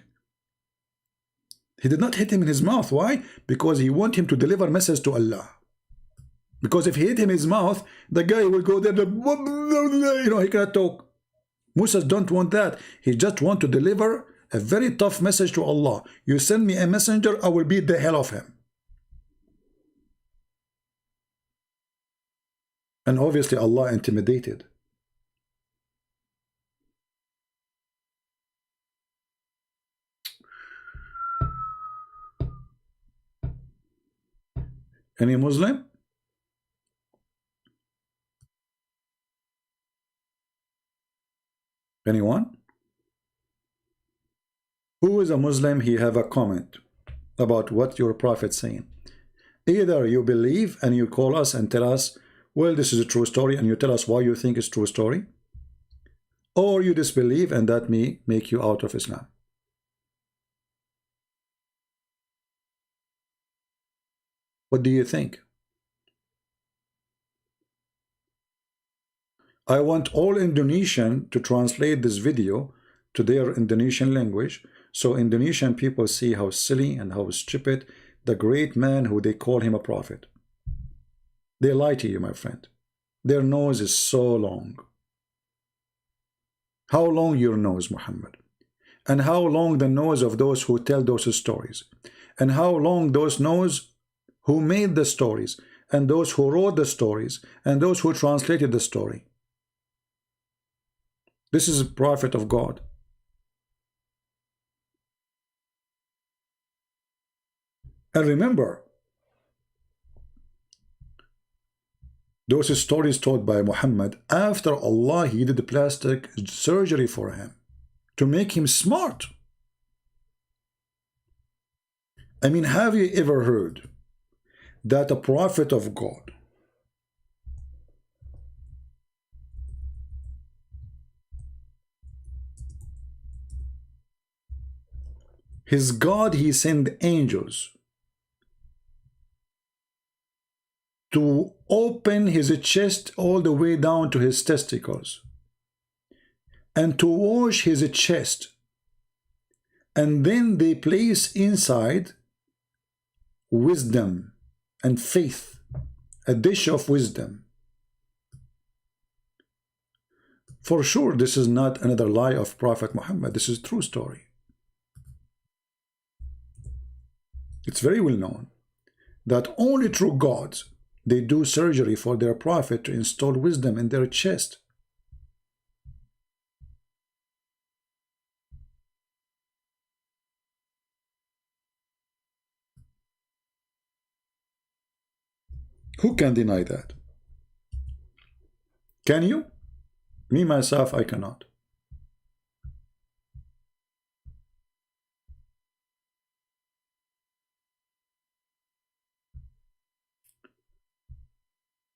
He did not hit him in his mouth. Why? Because he want him to deliver message to Allah. Because if he hit him in his mouth, the guy will go there, you know, he cannot talk. Musa don't want that. He just want to deliver a very tough message to Allah. You send me a messenger, I will beat the hell of him. And obviously Allah intimidated. Any Muslim? Anyone? Who is a Muslim? He have a comment about what your prophet saying. Either you believe and you call us and tell us, well, this is a true story, and you tell us why you think it's true story, or you disbelieve, and that may make you out of Islam. What do you think? I want all Indonesian to translate this video to their Indonesian language, so Indonesian people see how silly and how stupid the great man who they call him a prophet. They lie to you, my friend. Their nose is so long. How long your nose, Muhammad? And how long the nose of those who tell those stories? And how long those nose who made the stories? and those who wrote the stories, and those who translated the story. This is a prophet of God. And remember, those stories told by Muhammad, after Allah, he did plastic surgery for him to make him smart. I mean, have you ever heard that a prophet of God his God, he sent angels to open his chest all the way down to his testicles and to wash his chest, and then they place inside wisdom and faith, a dish of wisdom. For sure, this is not another lie of Prophet Muhammad. This is a true story. It's very well known that only true gods, they do surgery for their prophet to install wisdom in their chest. Who can deny that? Can you? Me, myself, I cannot.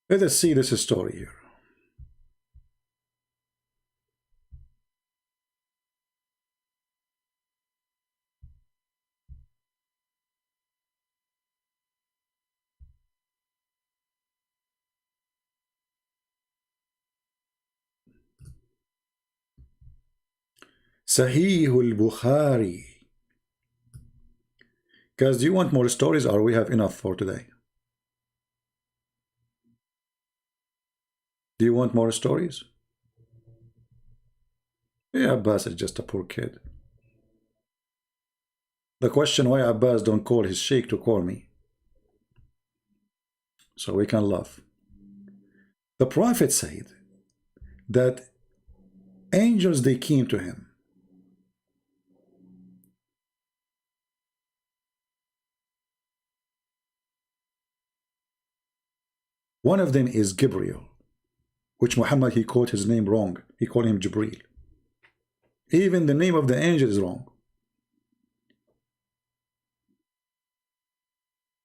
Let us see this story here. Sahih al-Bukhari. Guys, do you want more stories, or we have enough for today? Do you want more stories? Yeah, Abbas is just a poor kid. The question why Abbas don't call his sheikh to call me, so we can laugh. The Prophet said that angels, they came to him. One of them is Gabriel, which Muhammad, he called his name wrong. He called him Jibreel. Even the name of the angel is wrong.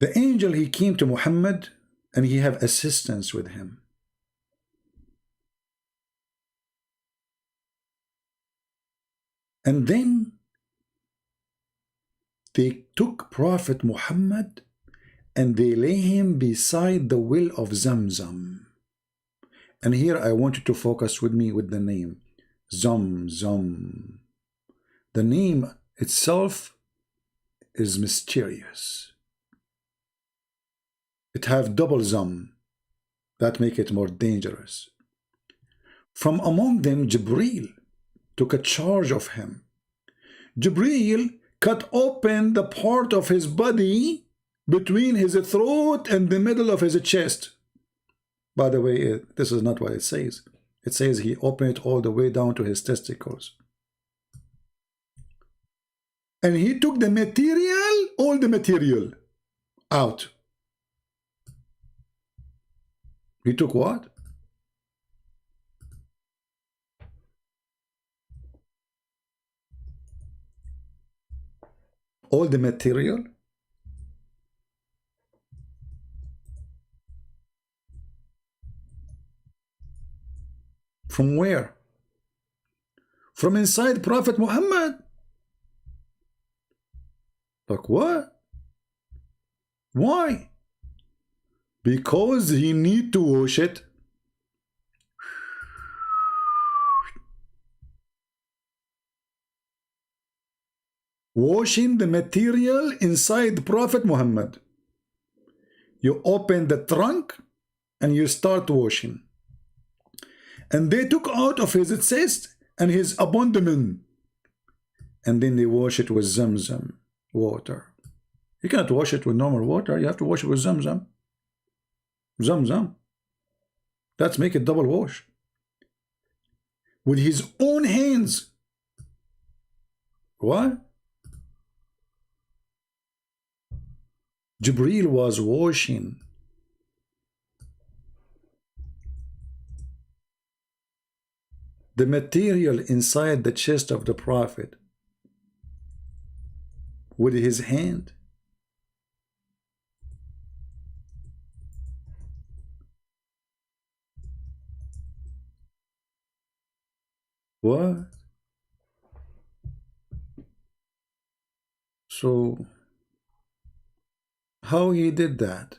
The angel, he came to Muhammad and he have assistance with him. And then they took Prophet Muhammad and they lay him beside the well of Zamzam. And here I want you to focus with me with the name Zamzam. The name itself is mysterious. It have double Zam. That make it more dangerous. From among them, Jibreel took a charge of him. Jibreel cut open the part of his body between his throat and the middle of his chest. By the way, this is not what it says. It says he opened it all the way down to his testicles. And he took the material, all the material, out. He took what? All the material? From where? From inside Prophet Muhammad. Like what? Why? Because he need to wash it. Washing the material inside Prophet Muhammad. You open the trunk and you start washing. And they took out of his chest and his abdomen. And then they wash it with Zamzam water. You cannot wash it with normal water. You have to wash it with Zamzam. Zamzam. Let's make it double wash. With his own hands. What? Jibril was washing the material inside the chest of the Prophet with his hand. What? So, how he did that?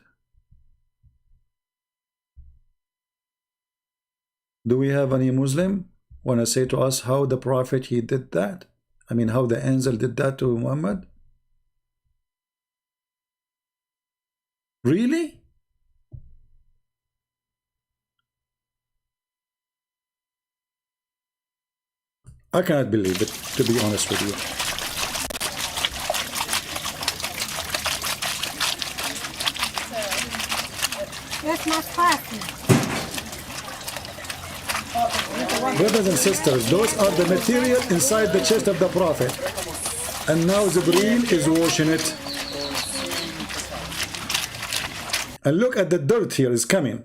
Do we have any Muslim want to say to us how the Prophet he did that? I mean, how the angel did that to Muhammad? Really? I cannot believe it, to be honest with you. That's my spicy. Brothers and sisters, those are the material inside the chest of the Prophet. And now Jibreel is washing it. And look at the dirt here is coming.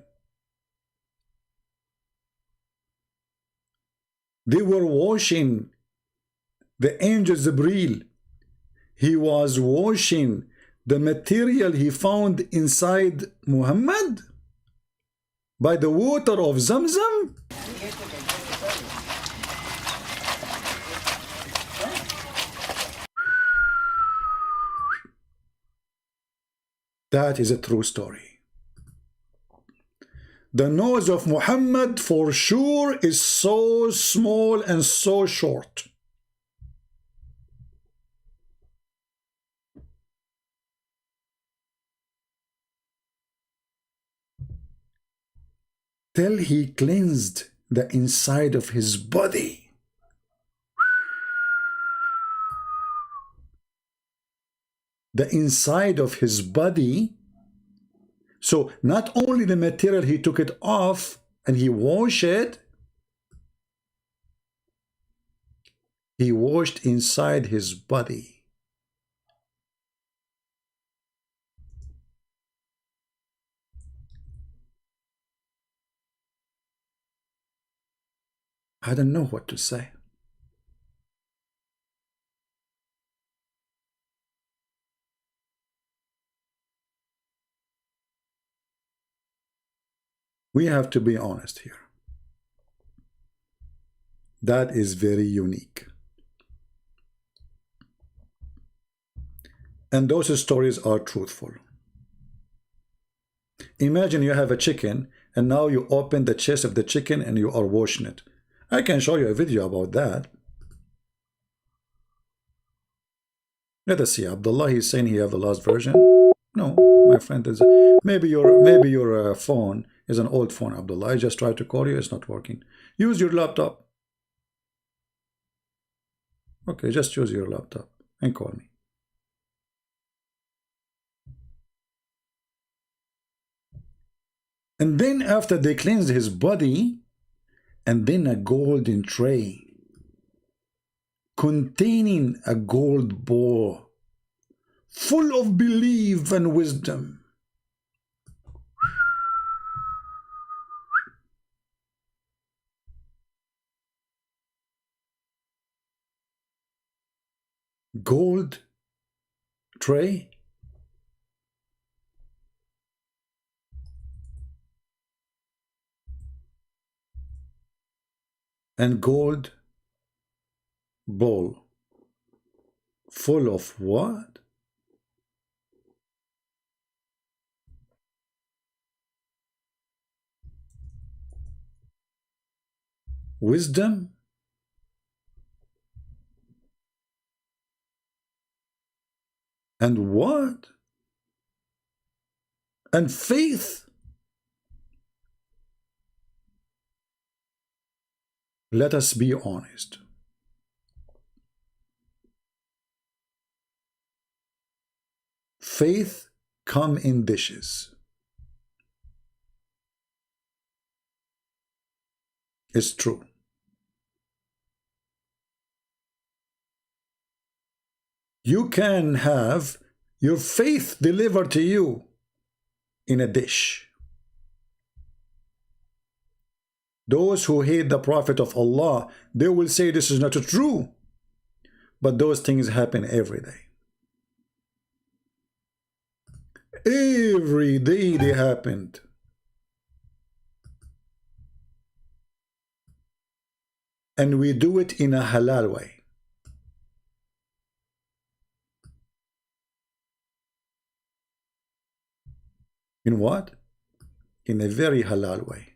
They were washing the angel Jibreel. He was washing the material he found inside Muhammad by the water of Zamzam. That is a true story. The nose of Muhammad for sure is so small and so short. Till he cleansed the inside of his body. The inside of his body. So not only the material, he took it off and he washed it. He washed inside his body. I don't know what to say. We have to be honest here. That is very unique. And those stories are truthful. Imagine you have a chicken and now you open the chest of the chicken and you are washing it. I can show you a video about that. Let us see. Abdullah, he's saying he have the last version. No, my friend, is maybe your phone is an old phone, Abdullah. I just tried to call you, it's not working. Use your laptop. Okay, just use your laptop and call me. And then after they cleansed his body, and then a golden tray containing a gold bowl full of belief and wisdom. Gold tray. And gold bowl full of what? Wisdom and what? And faith. Let us be honest. Faith come in dishes. is true. You can have your faith delivered to you in a dish. Those who hate the Prophet of Allah, they will say this is not true. But those things happen every day. Every day they happened. And we do it in a halal way. In what? In a very halal way.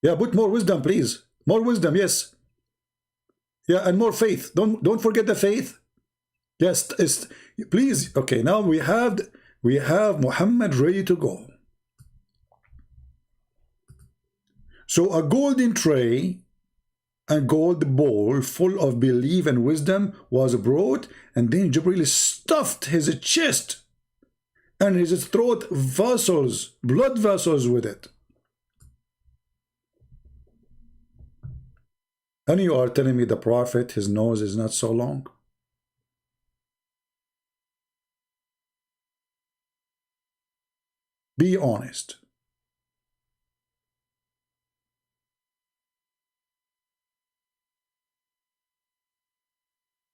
Yeah, put more wisdom, please. More wisdom, yes. Yeah, and more faith. Don't forget the faith. Yes, please. Okay, now we have Muhammad ready to go. So a golden tray and gold bowl full of belief and wisdom was brought, and then Jibril stuffed his chest and his throat vessels, blood vessels with it. And you are telling me the Prophet, his nose is not so long? Be honest.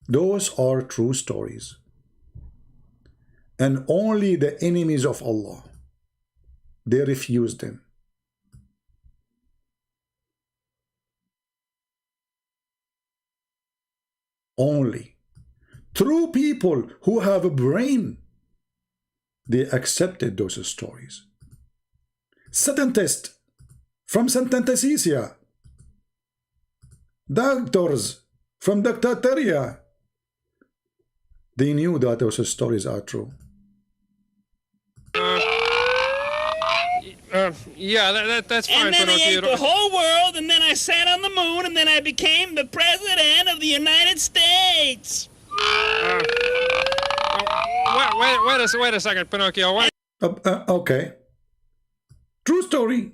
Those are true stories. And only the enemies of Allah, they refused them. Only true people who have a brain, they accepted those stories. Scientists from Santantasicia, doctors from Dictateria, they knew that those stories are true. Yeah, that's fine. And then I ate the whole world, and then I sat on the moon, and then I became the president of the United States. Wait a second, Pinocchio. What? Okay. True story.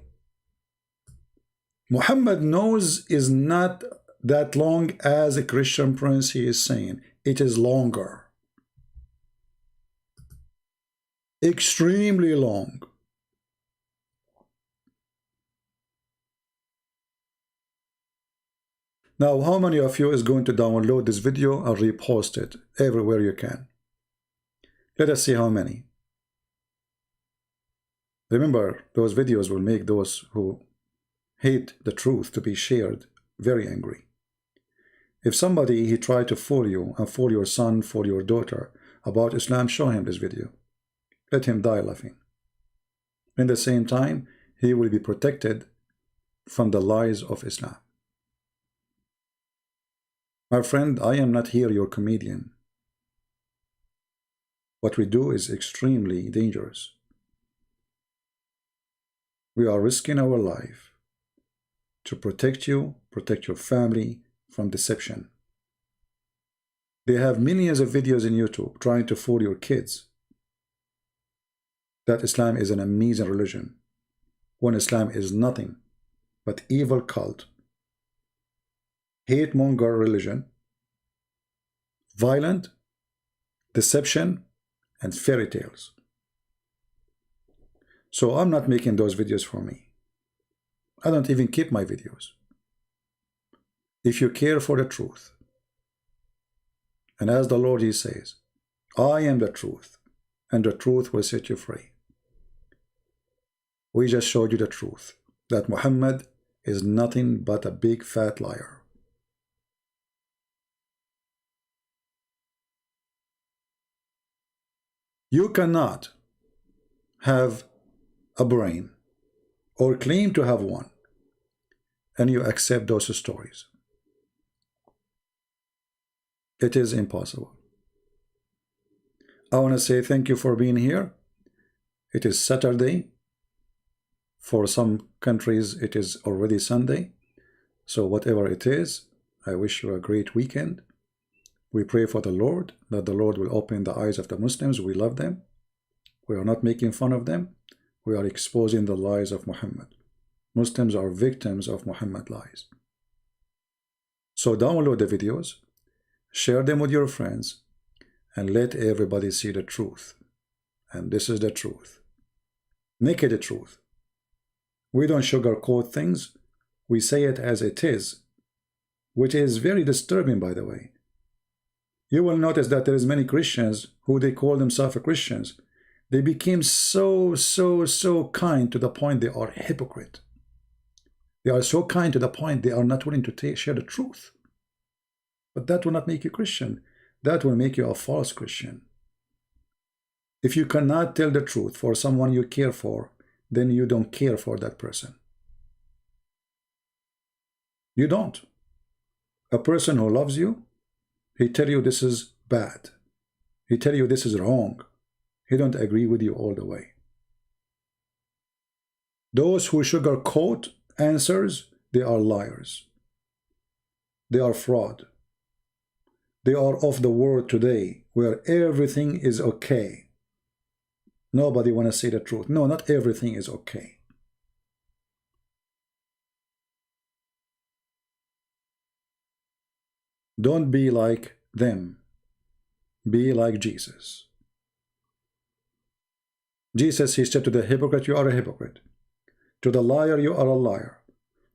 Muhammad's nose is not that long as a Christian prince he is saying. It is longer. Extremely long. Now, how many of you is going to download this video and repost it everywhere you can? Let us see how many. Remember, those videos will make those who hate the truth to be shared very angry. If somebody he tried to fool you and fool your son, fool your daughter about Islam, show him this video. Let him die laughing. In the same time, he will be protected from the lies of Islam. My friend, I am not here your comedian. What we do is extremely dangerous. We are risking our life to protect you, protect your family from deception. They have millions of videos in YouTube trying to fool your kids that Islam is an amazing religion, when Islam is nothing but evil cult, hate-monger religion, violent, deception, and fairy tales. So I'm not making those videos for me. I don't even keep my videos. If you care for the truth, and as the Lord he says, I am the truth, and the truth will set you free. We just showed you the truth, that Muhammad is nothing but a big fat liar. You cannot have a brain or claim to have one and you accept those stories. It is impossible. I want to say thank you for being here. It is Saturday. For some countries, it is already Sunday. So whatever it is, I wish you a great weekend. We pray for the Lord, that the Lord will open the eyes of the Muslims. We love them. We are not making fun of them. We are exposing the lies of Muhammad. Muslims are victims of Muhammad lies. So download the videos, share them with your friends, and let everybody see the truth. And this is the truth. Naked truth. We don't sugarcoat things. We say it as it is, which is very disturbing, by the way. You will notice that there is many Christians who they call themselves Christians. They became so kind to the point they are hypocrite. They are so kind to the point they are not willing to share the truth. But that will not make you Christian. That will make you a false Christian. If you cannot tell the truth for someone you care for, then you don't care for that person. You don't. A person who loves you, he tell you this is bad. He tell you this is wrong. He don't agree with you all the way. Those who sugarcoat answers, they are liars. They are fraud. They are of the world today where everything is okay. Nobody want to say the truth. No, not everything is okay. Don't be like them. Be like Jesus. Jesus, he said to the hypocrite, you are a hypocrite. To the liar, you are a liar.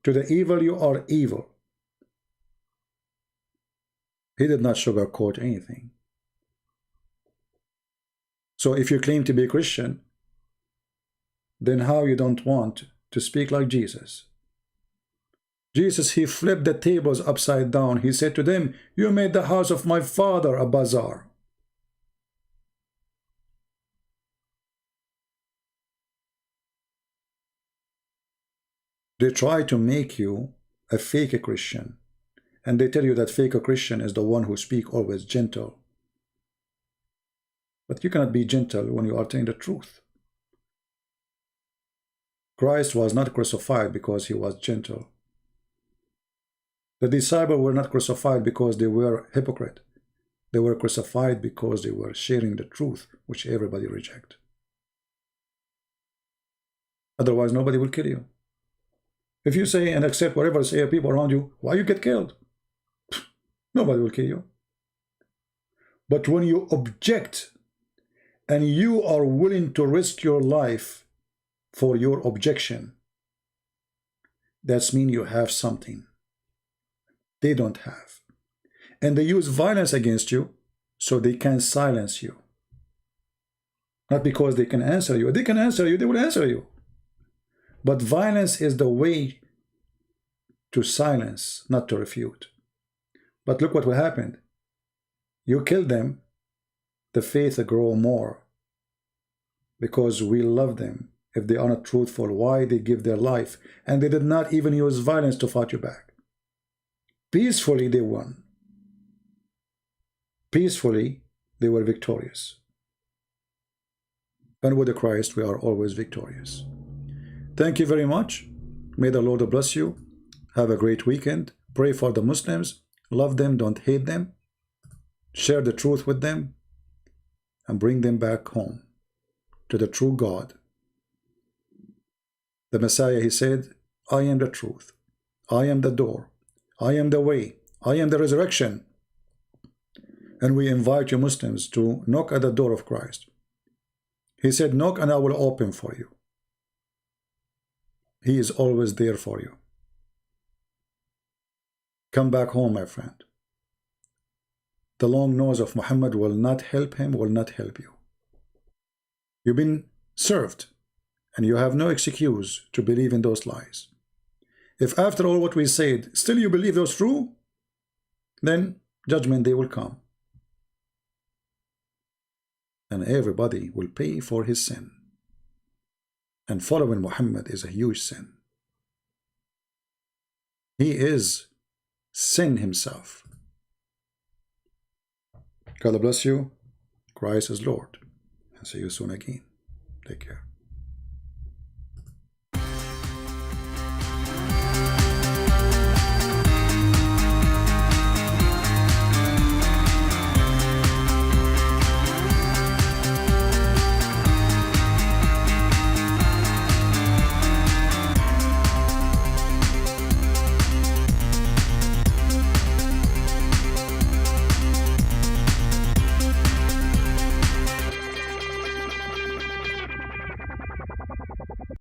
To the evil, you are evil. He did not sugarcoat anything. So if you claim to be a Christian, then how you don't want to speak like Jesus? Jesus, he flipped the tables upside down. He said to them, you made the house of my father a bazaar. They try to make you a fake Christian. And they tell you that fake Christian is the one who speaks always gentle. But you cannot be gentle when you are telling the truth. Christ was not crucified because he was gentle. The disciples were not crucified because they were hypocrite. They were crucified because they were sharing the truth, which everybody rejects. Otherwise, nobody will kill you. If you say and accept whatever say people around you, why you get killed? Nobody will kill you. But when you object and you are willing to risk your life for your objection, that means you have something they don't have. And they use violence against you so they can silence you. Not because they can answer you. They can answer you, they will answer you. But violence is the way to silence, not to refute. But look what will happen. You kill them, the faith grow more. Because we love them. If they are not truthful, why they give their life? And they did not even use violence to fight you back. Peacefully they won. Peacefully they were victorious. And with the Christ we are always victorious. Thank you very much. May the Lord bless you. Have a great weekend. Pray for the Muslims. Love them, don't hate them. Share the truth with them. And bring them back home to the true God. The Messiah, he said, I am the truth. I am the door. I am the way. I am the resurrection. And we invite you Muslims to knock at the door of Christ. He said, knock and I will open for you. He is always there for you. Come back home, my friend. The long nose of Muhammad will not help him, will not help you. You've been served, and you have no excuse to believe in those lies. If after all what we said, still you believe those true, then judgment day will come. And everybody will pay for his sin. And following Muhammad is a huge sin. He is sin himself. God bless you. Christ is Lord. And see you soon again. Take care.